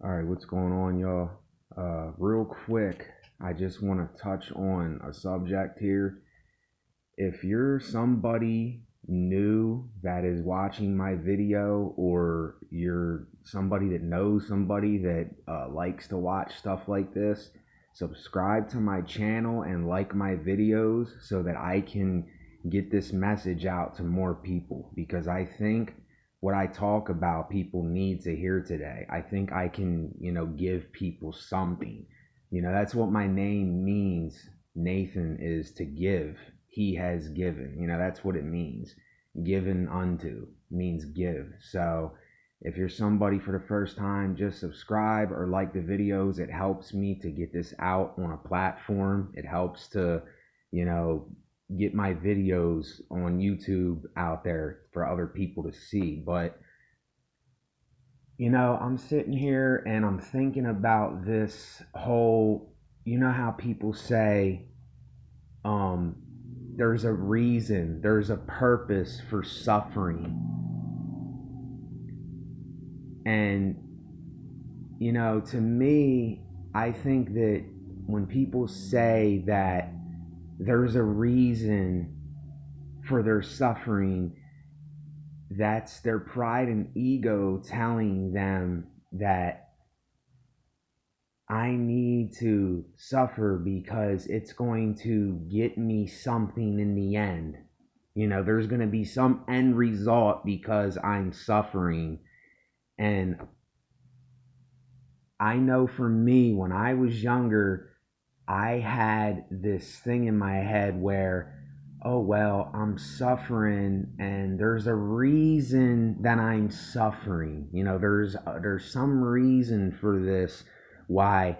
All right, what's going on, y'all? Real quick, I just want to touch on a subject here. If you're somebody new that is watching my video, or you're somebody that knows somebody that likes to watch stuff like this, subscribe to my channel and like my videos so that I can get this message out to more people, because I think what I talk about people need to hear today. I think I can, give people something. That's what my name means. Nathan is to give. He has given. That's what it means. Given unto means give. So if you're somebody for the first time, just subscribe or like the videos. It helps me to get this out on a platform. It helps to, get my videos on YouTube out there for other people to see. But I'm sitting here and I'm thinking about this whole, how people say there's a reason, there's a purpose for suffering. And to me, I think that when people say that there's a reason for their suffering, that's their pride and ego telling them that I need to suffer because it's going to get me something in the end. There's going to be some end result because I'm suffering. And I know for me, when I was younger, I had this thing in my head where, oh, well, I'm suffering and there's a reason that I'm suffering. There's some reason for this, why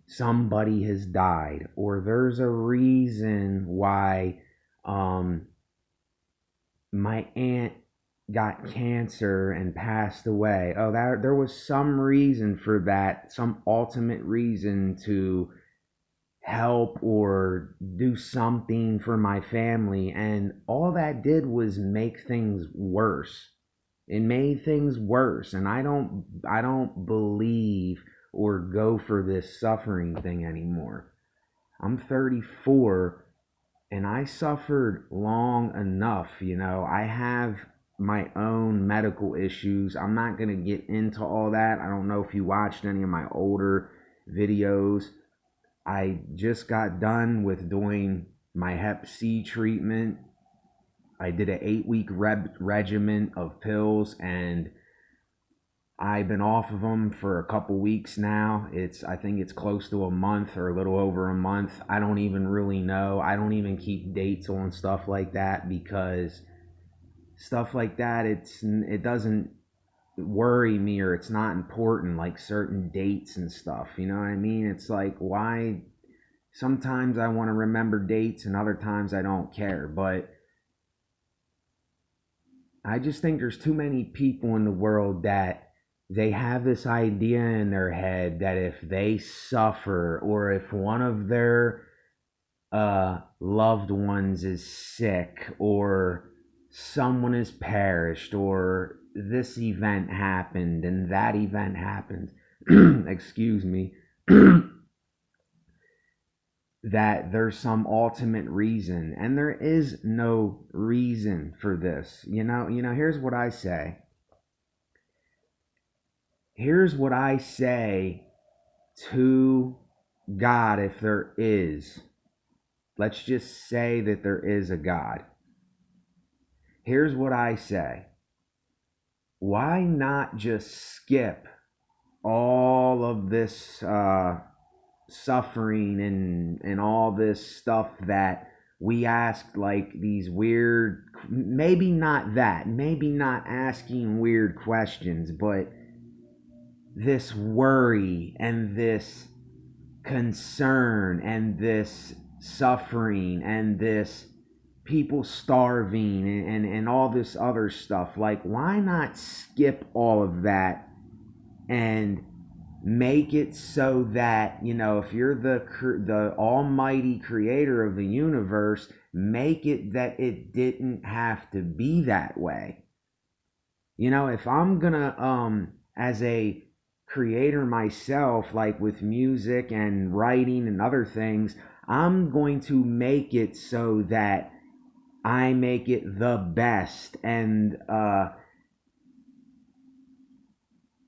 somebody has died, or there's a reason why my aunt got cancer and passed away. Oh, there was some reason for that, some ultimate reason to help or do something for my family, and all that did was make things worse. It made things worse, and I don't believe or go for this suffering thing anymore. I'm 34 and I suffered long enough. I have my own medical issues. I'm not going to get into all that. I don't know if you watched any of my older videos. I just got done with doing my Hep C treatment. I did an 8-week regimen of pills, and I've been off of them for a couple weeks now. I think it's close to a month or a little over a month. I don't even really know. I don't even keep dates on stuff like that, because stuff like that, it doesn't worry me, or it's not important, like certain dates and stuff. You know what I mean? It's like, why? Sometimes I want to remember dates and other times I don't care. But I just think there's too many people in the world that they have this idea in their head that if they suffer, or if one of their loved ones is sick, or someone has perished, or this event happened and that event happened, excuse me, that there's some ultimate reason, and there is no reason for this. Here's what I say. Here's what I say to God, if there is. Let's just say that there is a God. Here's what I say. Why not just skip all of this suffering and all this stuff that we ask, like these weird, maybe not asking weird questions, but this worry and this concern and this suffering and this people starving and all this other stuff. Like, why not skip all of that and make it so that, if you're the almighty creator of the universe, make it that it didn't have to be that way. If I'm gonna as a creator myself, like with music and writing and other things, I'm going to make it so that I make it the best and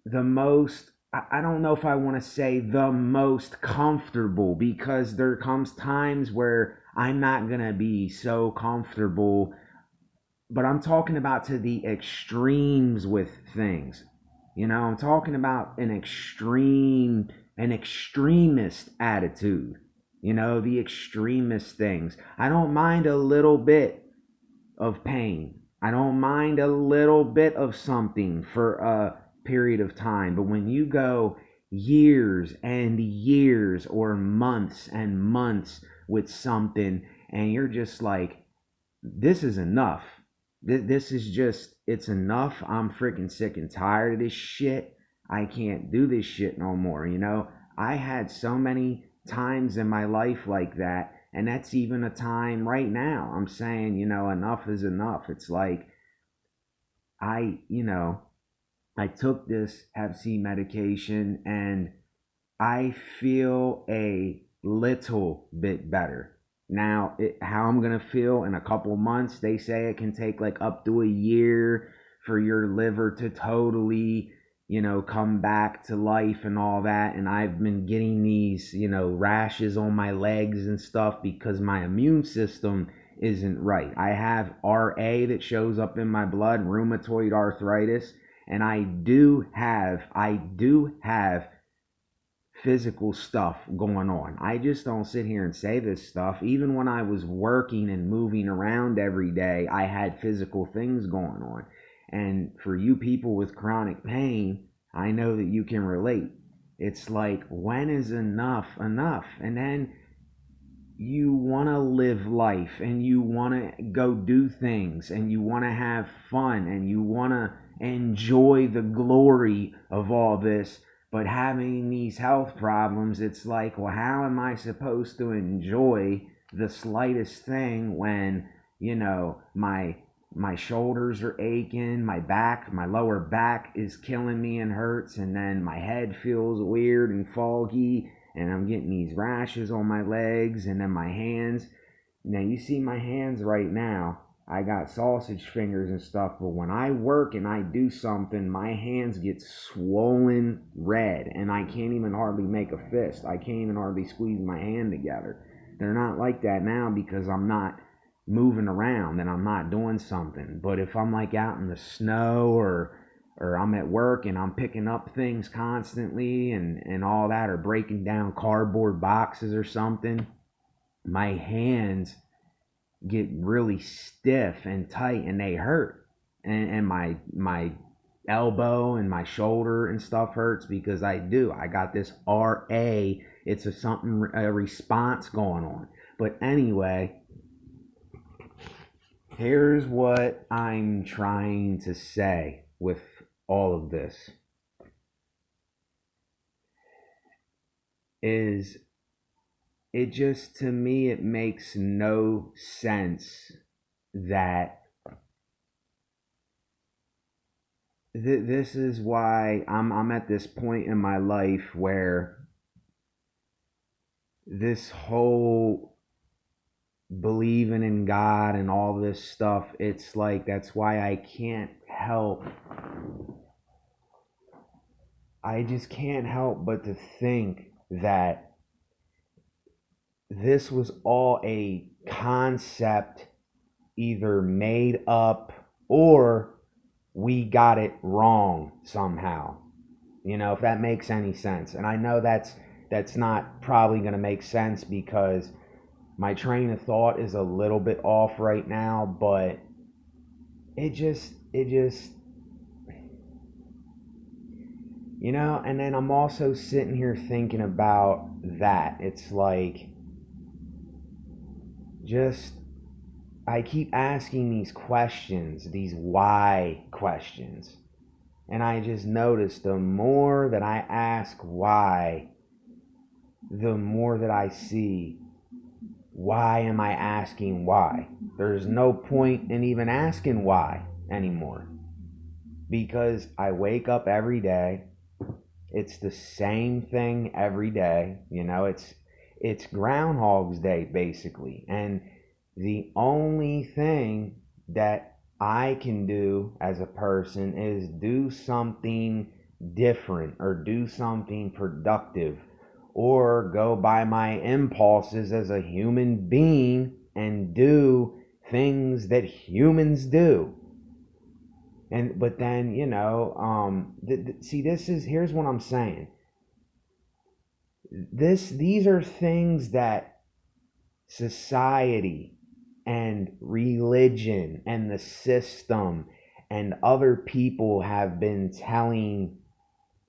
the most, I don't know if I want to say the most comfortable, because there comes times where I'm not going to be so comfortable, but I'm talking about to the extremes with things. I'm talking about an extremist attitude. The extremist things. I don't mind a little bit of pain. I don't mind a little bit of something for a period of time. But when you go years and years or months and months with something and you're just like, this is enough. This is just, it's enough. I'm freaking sick and tired of this shit. I can't do this shit no more. I had so many times in my life like that. And that's even a time right now. I'm saying, enough is enough. It's like, I, you know, I took this Hep C medication and I feel a little bit better. Now, how I'm going to feel in a couple months, they say it can take like up to a year for your liver to totally, come back to life and all that. And I've been getting these, rashes on my legs and stuff because my immune system isn't right. I have RA that shows up in my blood, rheumatoid arthritis, and I do have physical stuff going on. I just don't sit here and say this stuff. Even when I was working and moving around every day, I had physical things going on. And for you people with chronic pain, I know that you can relate. It's like, when is enough enough? And then you want to live life and you want to go do things and you want to have fun and you want to enjoy the glory of all this, but having these health problems, it's like, well, how am I supposed to enjoy the slightest thing when, my shoulders are aching, my lower back is killing me and hurts, and then my head feels weird and foggy, and I'm getting these rashes on my legs, and then my hands. Now, you see my hands right now. I got sausage fingers and stuff, but when I work and I do something, my hands get swollen red, and I can't even hardly make a fist. I can't even hardly squeeze my hand together. They're not like that now because I'm not moving around and I'm not doing something. But if I'm like out in the snow or I'm at work and I'm picking up things constantly and all that, or breaking down cardboard boxes or something, my hands get really stiff and tight and they hurt. And my elbow and my shoulder and stuff hurts because I got this RA. It's a response going on. But anyway, here's what I'm trying to say with all of this is, it just, to me, it makes no sense that this is why I'm at this point in my life where this whole believing in God and all this stuff, it's like, that's why I just can't help but to think that this was all a concept either made up or we got it wrong somehow. If that makes any sense. And I know that's not probably going to make sense because my train of thought is a little bit off right now, but it just, and then I'm also sitting here thinking about that. It's like, I keep asking these questions, these why questions. And I just notice the more that I ask why, the more that I see, why am I asking why? There's no point in even asking why anymore. Because I wake up every day It's the same thing every day. It's Groundhog's Day basically. And the only thing that I can do as a person is do something different or do something productive or go by my impulses as a human being and do things that humans do. And but then see, here's what I'm saying. These are things that society and religion and the system and other people have been telling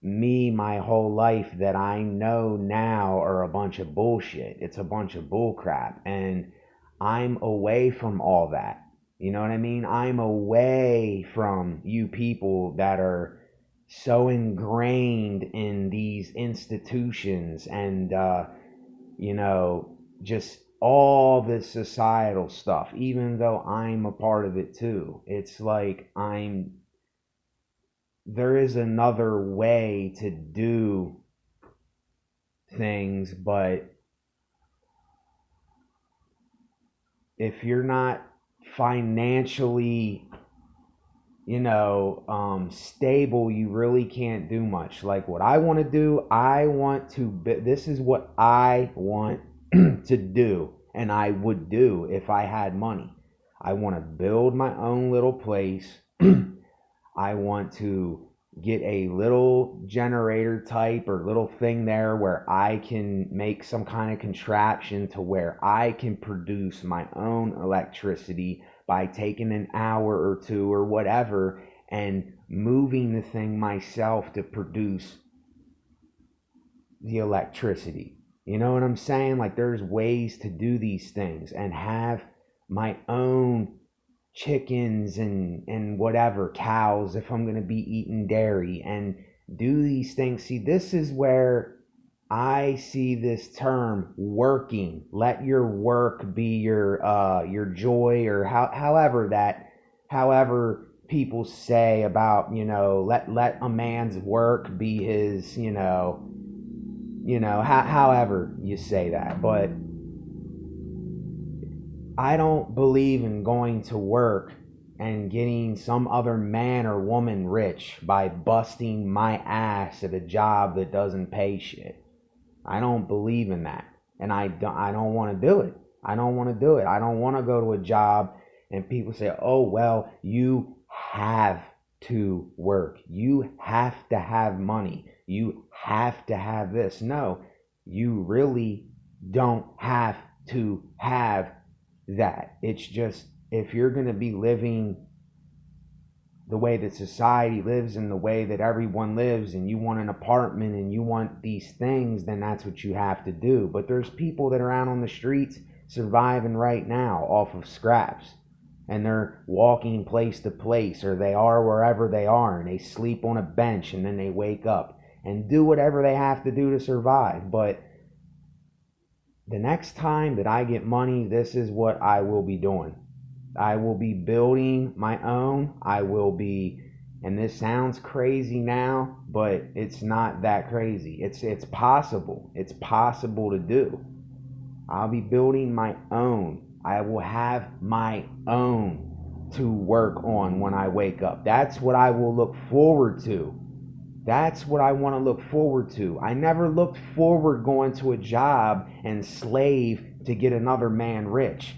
me my whole life that I know now are a bunch of bullshit. It's a bunch of bullcrap. And I'm away from all that. You know what I mean? I'm away from you people that are so ingrained in these institutions and, just all this societal stuff, even though I'm a part of it too. It's like there is another way to do things, but if you're not financially, stable, you really can't do much. Like what I want to do, this is what I want to do, and I would do if I had money. I want to build my own little place. I want to get a little generator type or little thing there where I can make some kind of contraption to where I can produce my own electricity by taking an hour or two or whatever and moving the thing myself to produce the electricity. You know what I'm saying? Like there's ways to do these things and have my own chickens and whatever, cows, if I'm going to be eating dairy, and do these things. See, this is where I see this term working. Let your work be your joy, or however people say about, let a man's work be his, however you say that. But I don't believe in going to work and getting some other man or woman rich by busting my ass at a job that doesn't pay shit. I don't believe in that. And I don't want to do it. I don't want to do it. I don't want to go to a job and people say, oh, well, you have to work. You have to have money. You have to have this. No, you really don't have to have that. It's just, if you're going to be living the way that society lives and the way that everyone lives, and you want an apartment and you want these things, then that's what you have to do. But there's people that are out on the streets surviving right now off of scraps, and they're walking place to place, or they are wherever they are, and they sleep on a bench and then they wake up and do whatever they have to do to survive. But the next time that I get money, this is what I will be doing. I will be building my own. And this sounds crazy now, but it's not that crazy. It's possible. It's possible to do. I'll be building my own. I will have my own to work on when I wake up. That's what I will look forward to. That's what I want to look forward to. I never looked forward going to a job and slave to get another man rich.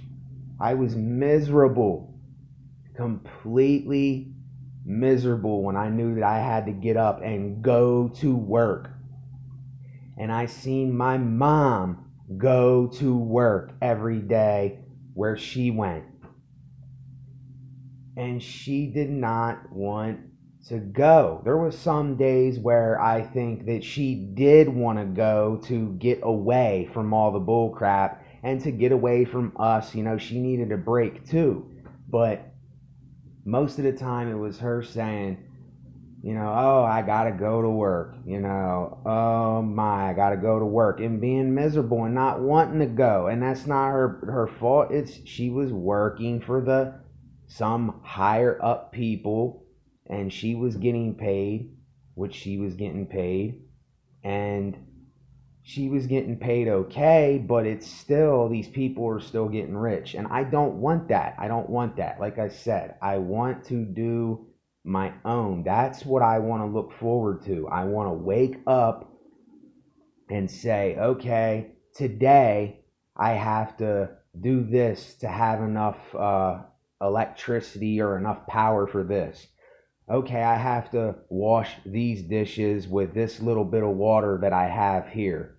I was miserable, completely miserable when I knew that I had to get up and go to work. And I seen my mom go to work every day where she went. And she did not want to go. There was some days where I think that she did want to go to get away from all the bull crap and to get away from us. She needed a break too. But most of the time it was her saying, oh, I gotta go to work, oh my, I gotta go to work, and being miserable and not wanting to go. And that's not her fault. She was working for some higher up people, and she was getting paid what she was getting paid. and she was getting paid okay, but it's still, these people are still getting rich. And I don't want that. I don't want that. Like I said, I want to do my own. That's what I want to look forward to. I want to wake up and say, okay, today I have to do this to have enough electricity or enough power for this. Okay, I have to wash these dishes with this little bit of water that I have here.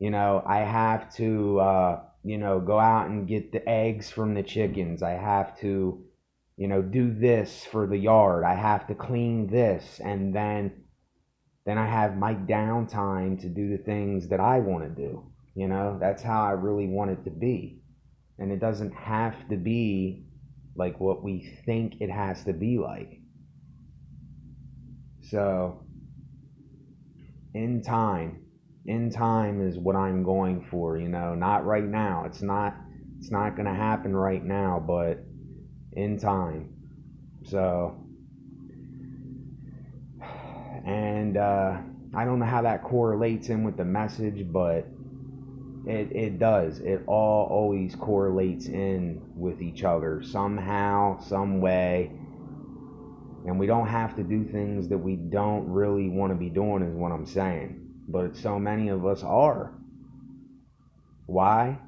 I have to, go out and get the eggs from the chickens. I have to, do this for the yard. I have to clean this. And then I have my downtime to do the things that I want to do. That's how I really want it to be. And it doesn't have to be like what we think it has to be like. So, in time, is what I'm going for, not right now. It's not going to happen right now, but in time. So, and I don't know how that correlates in with the message, but it does. It all always correlates in with each other somehow, some way. And we don't have to do things that we don't really want to be doing, is what I'm saying. But so many of us are. Why?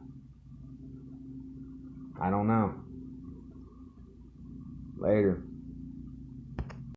I don't know. Later.